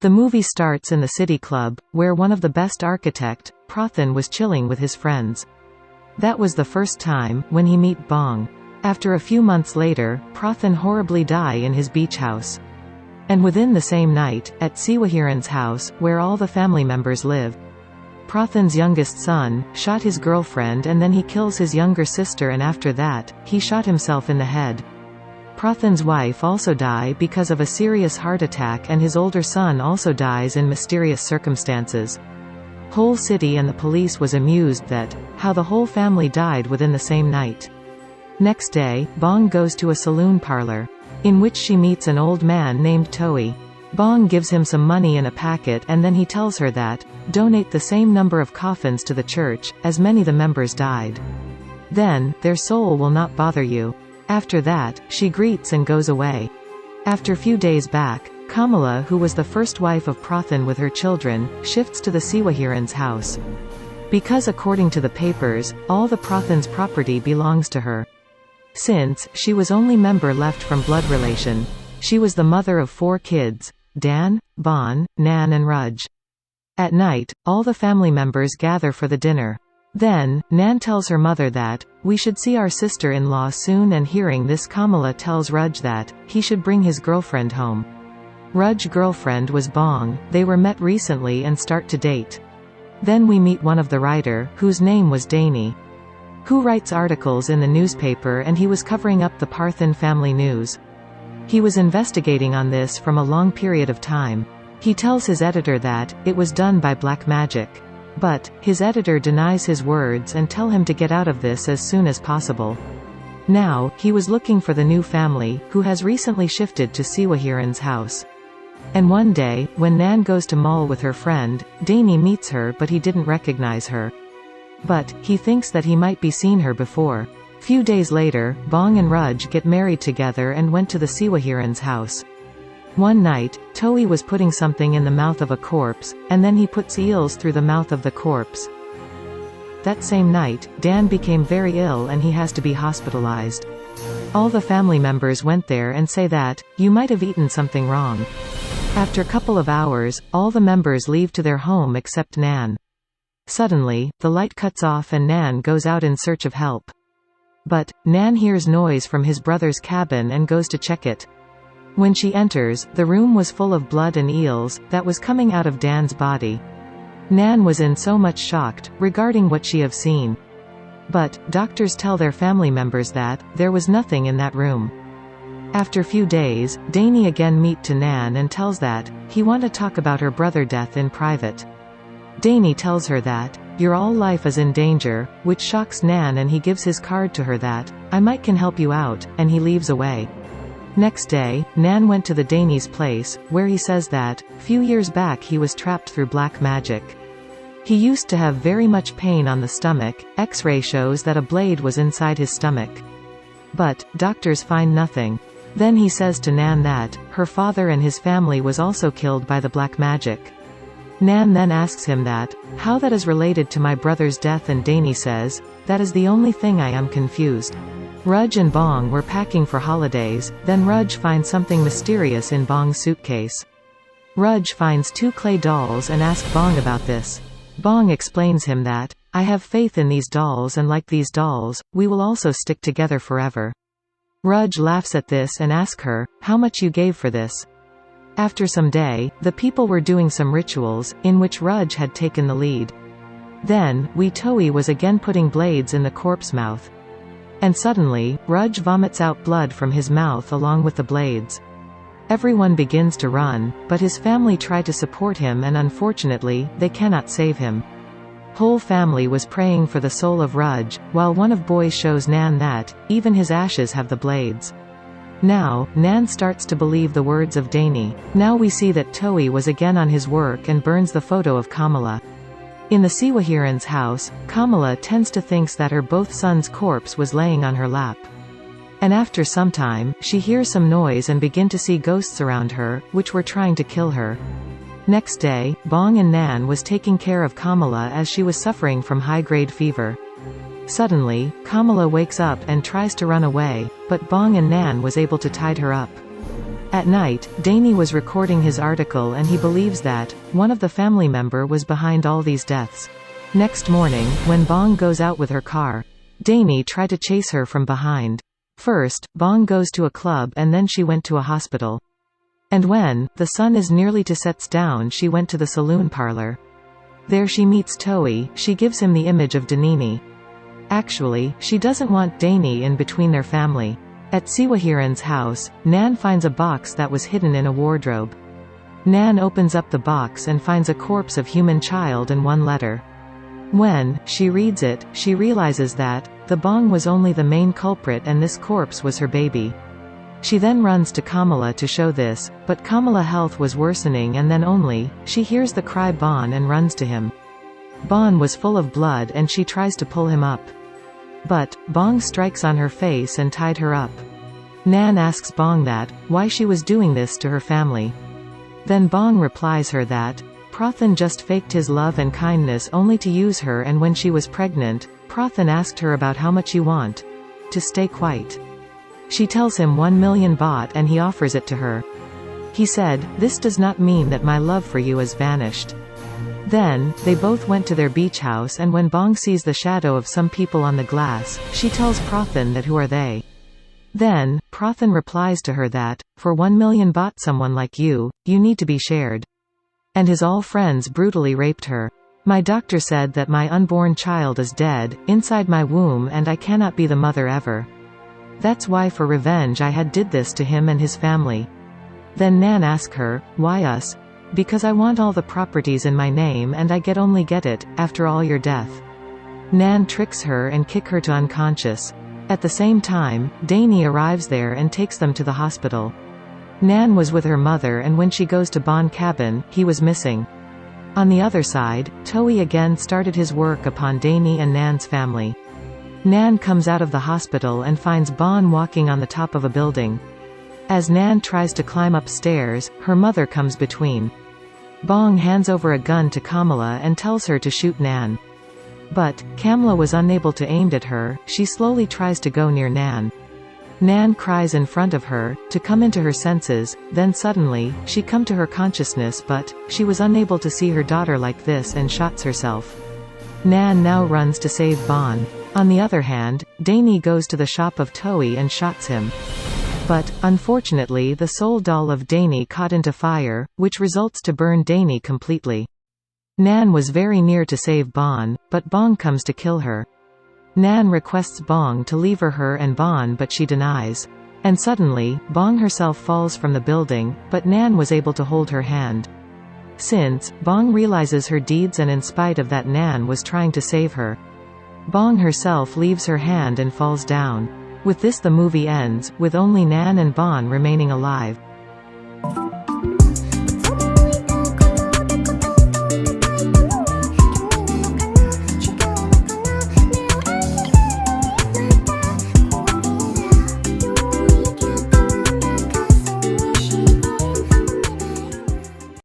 The movie starts in the city club, where one of the best architect, Prothan, was chilling with his friends. That was the first time, when he meet Bong. After a few months later, Prothan horribly die in his beach house. And within the same night, at Siwahiran's house, where all the family members live, Prothan's youngest son shot his girlfriend and then he kills his younger sister, and after that, he shot himself in the head. Prothan's wife also die because of a serious heart attack, and his older son also dies in mysterious circumstances. Whole city and the police was amused that, how the whole family died within the same night. Next day, Bong goes to a saloon parlor, in which she meets an old man named Toi. Bong gives him some money in a packet, and then he tells her that, donate the same number of coffins to the church, as many the members died. Then, their soul will not bother you. After that, she greets and goes away. After few days back, Kamala, who was the first wife of Prothan with her children, shifts to the Siwahiran's house. Because according to the papers, all the Prothan's property belongs to her. Since she was only member left from blood relation, she was the mother of 4 kids, Dan, Bon, Nan and Raj. At night, all the family members gather for the dinner. Then, Nan tells her mother that, we should see our sister-in-law soon, and hearing this, Kamala tells Raj that, he should bring his girlfriend home. Raj's girlfriend was Bong. They were met recently and start to date. Then we meet one of the writer, whose name was Daliy, who writes articles in the newspaper, and he was covering up the Prothan family news. He was investigating on this from a long period of time. He tells his editor that, it was done by black magic. But, his editor denies his words and tell him to get out of this as soon as possible. Now, he was looking for the new family, who has recently shifted to Siwahiran's house. And one day, when Nan goes to mall with her friend, Daliy meets her, but he didn't recognize her. But, he thinks that he might be seen her before. Few days later, Bong and Raj get married together and went to the Siwahiran's house. One night, Toi was putting something in the mouth of a corpse, and then he puts eels through the mouth of the corpse. That same night, Dan became very ill and he has to be hospitalized. All the family members went there and say that, you might have eaten something wrong. After a couple of hours, all the members leave to their home except Nan. Suddenly, the light cuts off and Nan goes out in search of help. But, Nan hears noise from his brother's cabin and goes to check it. When she enters, the room was full of blood and eels, that was coming out of Dan's body. Nan was in so much shocked, regarding what she have seen. But, doctors tell their family members that, there was nothing in that room. After few days, Daliy again meet to Nan and tells that, he want to talk about her brother death in private. Daliy tells her that, your all life is in danger, which shocks Nan, and he gives his card to her that, I might can help you out, and he leaves away. Next day, Nan went to the Daliy's place, where he says that, few years back he was trapped through black magic. He used to have very much pain on the stomach. X-ray shows that a blade was inside his stomach. But, doctors find nothing. Then he says to Nan that, her father and his family was also killed by the black magic. Nan then asks him that, how that is related to my brother's death, and Daliy says, that is the only thing I am confused. Raj and Bong were packing for holidays, then Raj finds something mysterious in Bong's suitcase. Raj finds 2 clay dolls and asks Bong about this. Bong explains him that, I have faith in these dolls, and like these dolls, we will also stick together forever. Raj laughs at this and asks her, how much you gave for this. After some day, the people were doing some rituals, in which Raj had taken the lead. Then, Toi was again putting blades in the corpse mouth. And suddenly, Raj vomits out blood from his mouth along with the blades. Everyone begins to run, but his family try to support him, and unfortunately, they cannot save him. Whole family was praying for the soul of Raj, while one of boys shows Nan that, even his ashes have the blades. Now, Nan starts to believe the words of Daliy. Now we see that Toi was again on his work and burns the photo of Kamala. In the Siwahiran's house, Kamala tends to think that her both sons' corpse was laying on her lap. And after some time, she hears some noise and begin to see ghosts around her, which were trying to kill her. Next day, Bong and Nan was taking care of Kamala as she was suffering from high-grade fever. Suddenly, Kamala wakes up and tries to run away, but Bong and Nan was able to tie her up. At night, Danny was recording his article and he believes that one of the family member was behind all these deaths. Next morning, when Bong goes out with her car, Danny tried to chase her from behind. First, Bong goes to a club and then she went to a hospital. And when the sun is nearly to set down, she went to the saloon parlor. There she meets Toei. She gives him the image of Danini. Actually, she doesn't want Danny in between their family. At Siwahiran's house, Nan finds a box that was hidden in a wardrobe. Nan opens up the box and finds a corpse of human child and one letter. When she reads it, she realizes that the Bong was only the main culprit and this corpse was her baby. She then runs to Kamala to show this, but Kamala's health was worsening and then only, she hears the cry Bon and runs to him. Bon was full of blood and she tries to pull him up. But Bong strikes on her face and tied her up. Nan asks Bong why she was doing this to her family. Then Bong replies her that Prathan just faked his love and kindness only to use her, and when she was pregnant, Prathan asked her about how much you want to stay quiet. She tells him 1 million baht and he offers it to her. He said, "This does not mean that my love for you has vanished." Then, they both went to their beach house, and when Bong sees the shadow of some people on the glass, she tells Prathan that who are they. Then, Prathan replies to her that, for 1 million baht someone like you need to be shared. And his all friends brutally raped her. My doctor said that my unborn child is dead, inside my womb, and I cannot be the mother ever. That's why for revenge I had did this to him and his family. Then Nan asks her, why us? Because I want all the properties in my name and I only get it, after all your death. Nan tricks her and kick her to unconscious. At the same time, Danny arrives there and takes them to the hospital. Nan was with her mother and when she goes to Bon cabin, he was missing. On the other side, Toei again started his work upon Danny and Nan's family. Nan comes out of the hospital and finds Bon walking on the top of a building. As Nan tries to climb upstairs, her mother comes between. Bong hands over a gun to Kamala and tells her to shoot Nan. But Kamala was unable to aim at her. She slowly tries to go near Nan. Nan cries in front of her, to come into her senses, then suddenly, she come to her consciousness, but she was unable to see her daughter like this and shots herself. Nan now runs to save Bon. On the other hand, Danny goes to the shop of Toei and shots him. But, unfortunately, the soul doll of Danny caught into fire, which results to burn Danny completely. Nan was very near to save Bon, but Bong comes to kill her. Nan requests Bong to leave her and Bon, but she denies. And suddenly, Bong herself falls from the building, but Nan was able to hold her hand. Since Bong realizes her deeds and in spite of that Nan was trying to save her, Bong herself leaves her hand and falls down. With this the movie ends, with only Nan and Bon remaining alive.